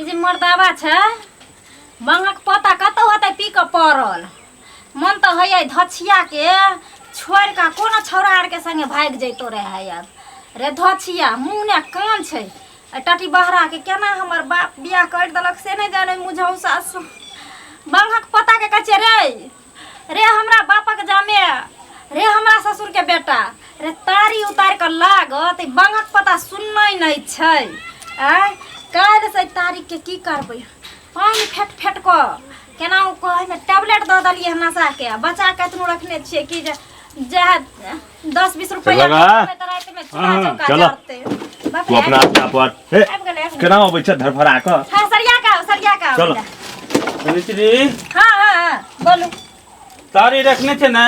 जे मर्दावा छै बंगक पता कतौ होतै पी के पड़ल मन तो है धछिया के छोड़ का कोनो छौड़ा आर के संगे भाग जैतो रहे यार रे धछिया मुंह ने कान छै टटी बहरा के केना हमर बाप बियाह कर देलक से नहीं जाने मुझौ सासु बंगक पता के कचे रे हमरा बापक जामे रे हमरा ससुर के बेटा रे तारी उतार के लागत बंगक पता सुननै नहीं छै आ काल से तारीख के की करबै पानी फेट फेट को केना कहे में टैबलेट द दलिए नशा के बचा के इतनो रखने छिए कि जे 10-20 रुपया में रात में चुरा चौका करते तू अपना आप पर केना होबै छै धरफरा के हां सरिया का चलो सुनित्री हां बोलू तारी रखने थे ना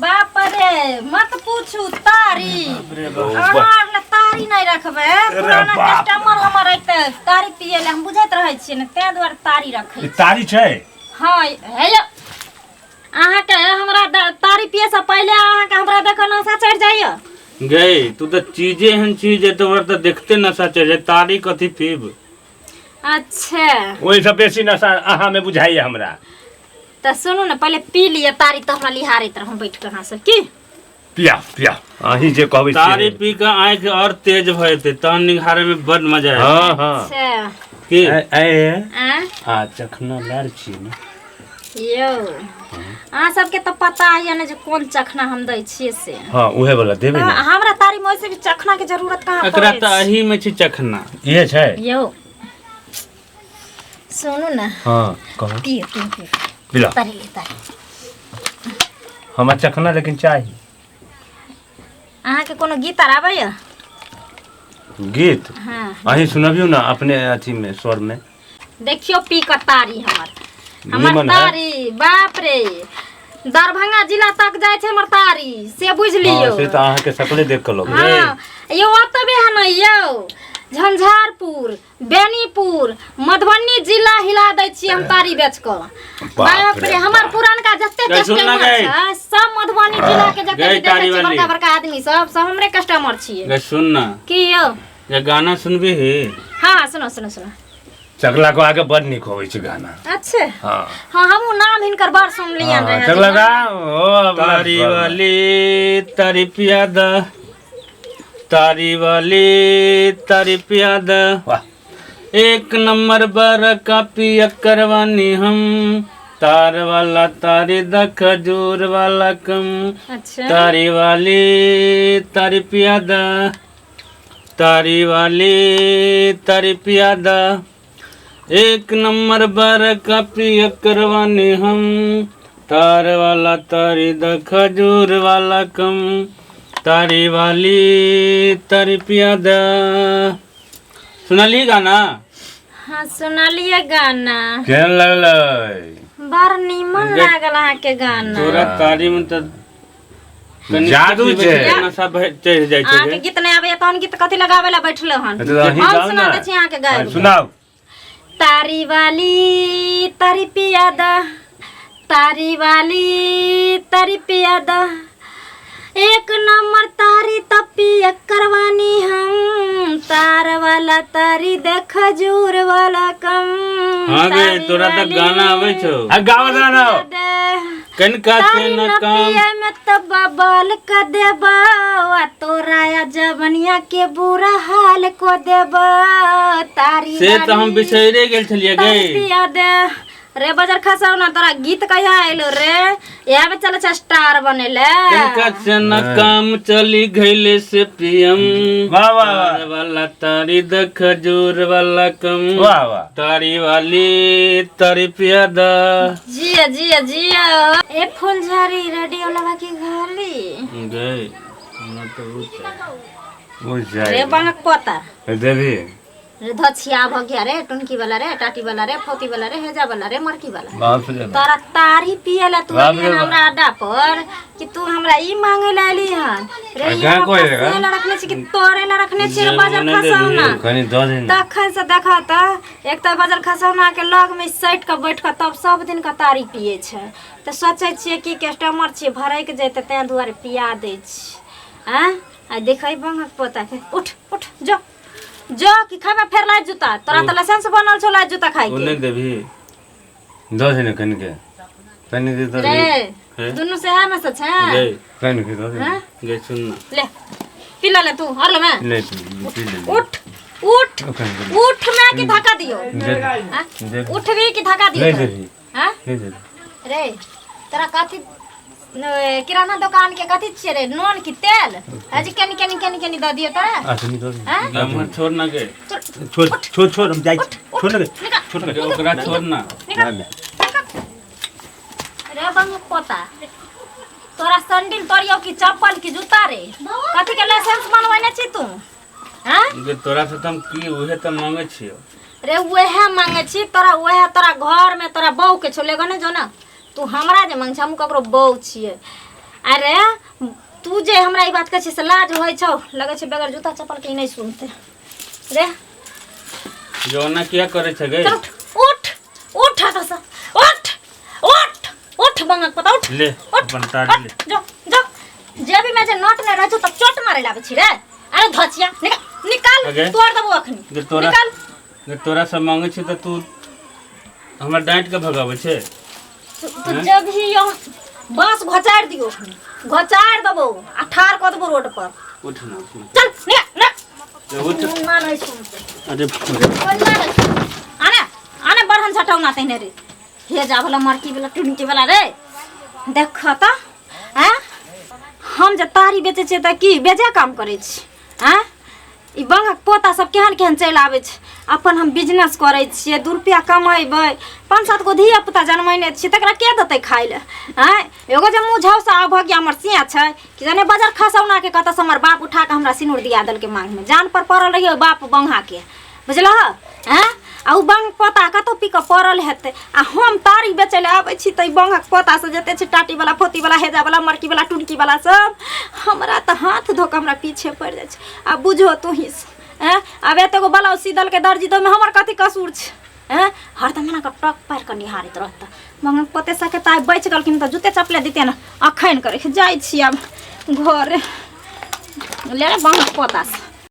बाप रे मत पूछू तारी अहाँ तारी नहीं रखबे पुराना कस्टमर हमर आइते तारी पिए ले हम बुझैत रहै छियै ने तै दुआरे तारी रखै तारी छै हां हे अहाँ के हमरा तारी पिए से पहले अहाँ के हमरा देखो नशा चढ़ जाइए गई तू तो चीजें हन चीज है तोहर तो देखते नशा चढ़ जाए तारी कथी पीब अच्छा ओइ से बेसी नशा अहाँ में बुझाइए हमरा तो सुनो ना पहले पी लिए तारी तो हमरा लिहारैत रहम बैठ के अहाँ सब की पिया अही जे कहबै तारी पी के आंख और तेज भइते तहन निहारे में बड़ मजा है हां अच्छा की आ चखना लार छी ने यो अहाँ सबके तो पता है ना जे कोन चखना हम दै छियै से हां उहे वाला देबे ना हमरा तारी में से भी चखना के जरूरत कहां एकरा त अही में छी चखना ये छै यो सुनो ना हां कहो पियो पिला तारी ले तारी हमरा चखना लेकिन चाहिए अहाँ के कोनो गीत आर आबैया गीत हां अही सुनबियो ना अपने अथी में स्वर में देखियो पी के तारी हमर निमन है। तारी बाप रे दरभंगा जिला तक जाय छै हमर तारी से बुझ लियो हां से त अहाँ के सकले देख के लोग हां यो ओतबे है न यो झंझारपुर बेनीपुर मधुबनी जिला हिला दै छी हम तारी बेच के बाप रे हमर पुरानका जत्ते कस्टमर छै सब मधुबनी जिला के जत्ते देखै छी बड़का बड़का आदमी सब हमरे कस्टमर छियै गई सुन ना की यो ये गाना सुनबी ही हां सुनो चगला को आगे बड़ निक होय छै गाना अच्छा हां हां हमहु नाम हिनकर बड़ सुन लियन रहे चगला गा ओ तारी वाली तारी पियादा तारी वाली तारी पियादा वाह एक नंबर बर कापी करवानी हम तार वाला तारी द खजूर वाला कम अच्छा तारी वाली तारी पियादा तारी वाली तारी पियादा एक नंबर बर कापी करवानी हम तार वाला तारी द खजूर वाला कम तारी वाली तारी पियादा सुनली गाना हां सुनलिए गाना केहन लगलै बड़ निमन लागल अहाँ के गाना तोरा तारी में त जादू छै नशा चढ़ जाय अहाँ के छै गीत नहीं आबे तहन गीत कथि लगावे ला बैठले हन तो अहीं हम गाओ सुना ना दे छी अहाँ के गाय सुनाओ तारी वाली तारी पियादा तारी वाली तारी पियादा एक नंबर तारी तपी करवानी हम तार वाला तारी दे खजूर वाला कम हां गे तोरा त गाना आवे छौ आ गाओ ना कनका से न काम में तो बबल का देबा तोरा जवनिया के बुरा हाल को देबा तारी से तो हम बिसरे गेल छलिए गई पिया दे रे बजर खसाव ना तोरा गीत कहिया आइलो रे यहाँ पे चले स्टार बनेले कनका से न काम चली गईले से पीएम वाह वाह वाला तारी द खजूर वाला कम वाह वाह तारी वाली तारी पियादा जिया जिया जिया ए फुलझड़ी रेडियो लगा के घाली गई हमरा तो ओ जाय रे बनक पता देवी रे धछिया भ गया रे टुनकी वाला रे टाटी वाला रे फोती वाला रे हेजा वाला रे मरकी वाला बाप रे तोरा तारी पियला तू बाप रे हमरा अड्डा पर कि तू हमरा ई मांगे लाली हन रे कहाँ कोई रहेगा? ये रखने छी कि तोरे ला रखने छी रे बाजार खसौना कनी दो दिन तखन से देखा त एक त बाजार खसौना के लग में सैट के बैठ के तब सब दिन का तारी पिए छै त सोचे छिए कि कस्टमर छी भरै के जैते तै दुआरे पिया दै छी हैं आ देखै बंगक पोता के उठ उठ जो जो कि खाए में फेर लाइट जूता तोरा त लाइसेंस बनल छौ लाइट जूता खाए ओने के देभी दो है ना कन के कन के तो रे दोनों से है में सच है गए कन के तो हैं? गए सुन ना ले पिला ले तू हर ले मैं ले पी ले उठ उठ उठ मैं की धक्का दियो दे हैं? उठ भी की धक्का दियो ले तोरा? दे हैं ले दे रे तेरा कथी किराना दुकान के कथी छिए रे नून की तेल आज केनी द दियो तोरा आसनी तो हैं? हम छोड़ ना के छोड़ हम जाई छोड़ ना छोड़ ना ओकरा छोड़ ना रे बंग पोता तोरा सैंडल तोरियो की चप्पल की जूता रे कथी के लाइसेंस बनवाने छी तू हैं जे तोरा से तुम की उहे त मांगे छियो रे वहे मांगे छी तोरा घर में तोरा बहू के छोले गने जो ना तू हमरा जे मांग छ हम ककरो बहू छिए अरे तू जे हमरा ई बात कहै छी से लाज होय छौ लगे छै बगैर जूता चप्पल के नहीं सुनते रे जो ना क्या करे छ गए चल उठ उठ हटा सा उठ उठ उठ बंगक पता उठ ले उठ अपन ताड़ी ले जो जो जे भी मैं जे नोट ने रहछो तब चोट मारे लाबे छी रे अरे धचिया निकाल अगे? तोड़ दबो अखनी जे तोरा निकाल जे तोरा से मांगे छी त तू हमरा डांट के भगावे छे तू जब ही यो बांस घचाड़ दियो घचाड़ दबो आ ठार क दबो रोड पर उठ ना चल निकल जे उठ ना नहीं सुनते अरे आने आने बरहन छटाऊ ना तेने रे हे जा भला मरकी वाला टुनकी वाला रे देख त हैं हम जे तारी बेचे छे त की बेजा काम करे छी हैं ई बंगक पोता सब केहन चल आवे छ अपन हम बिजनेस करे छिए 2 रुपया कमेबै 5-7 गो धिया पुता जन्मैने छी तकरा के देतै खाइ ले हैं एगो जे मुँह झौसा आ भगिया हमर सिया छै कि जाने बाजार खसौना के कत से हमर बाप उठा के हमरा सिनुर दिया दल के मांग में जान पर पड़ल रहियो बाप बंगा के बुझलह हैं आ उ बंग पोता कतो पी के पड़ल हेतै आ हम तारी बेचे ले आबै छी त बंगक पोता से जते छै टाटी वाला फोती वाला हेजा वाला मरकी वाला टुनकी वाला सब हमरा त हाथ धो के हमरा पीछे पड़ जाय छै आ बुझो तू ही हैं अब एते गो ब्लाउज सीधल के दर्जी तो में हमर कथी कसूर छै हैं हरदम ना के टक पैर के निहारत रहत बंगक पोते सके ताय बच गलखिन त जूते चपले दिते ना अखैन करे जाय छी अब घर ले बंगक पोता से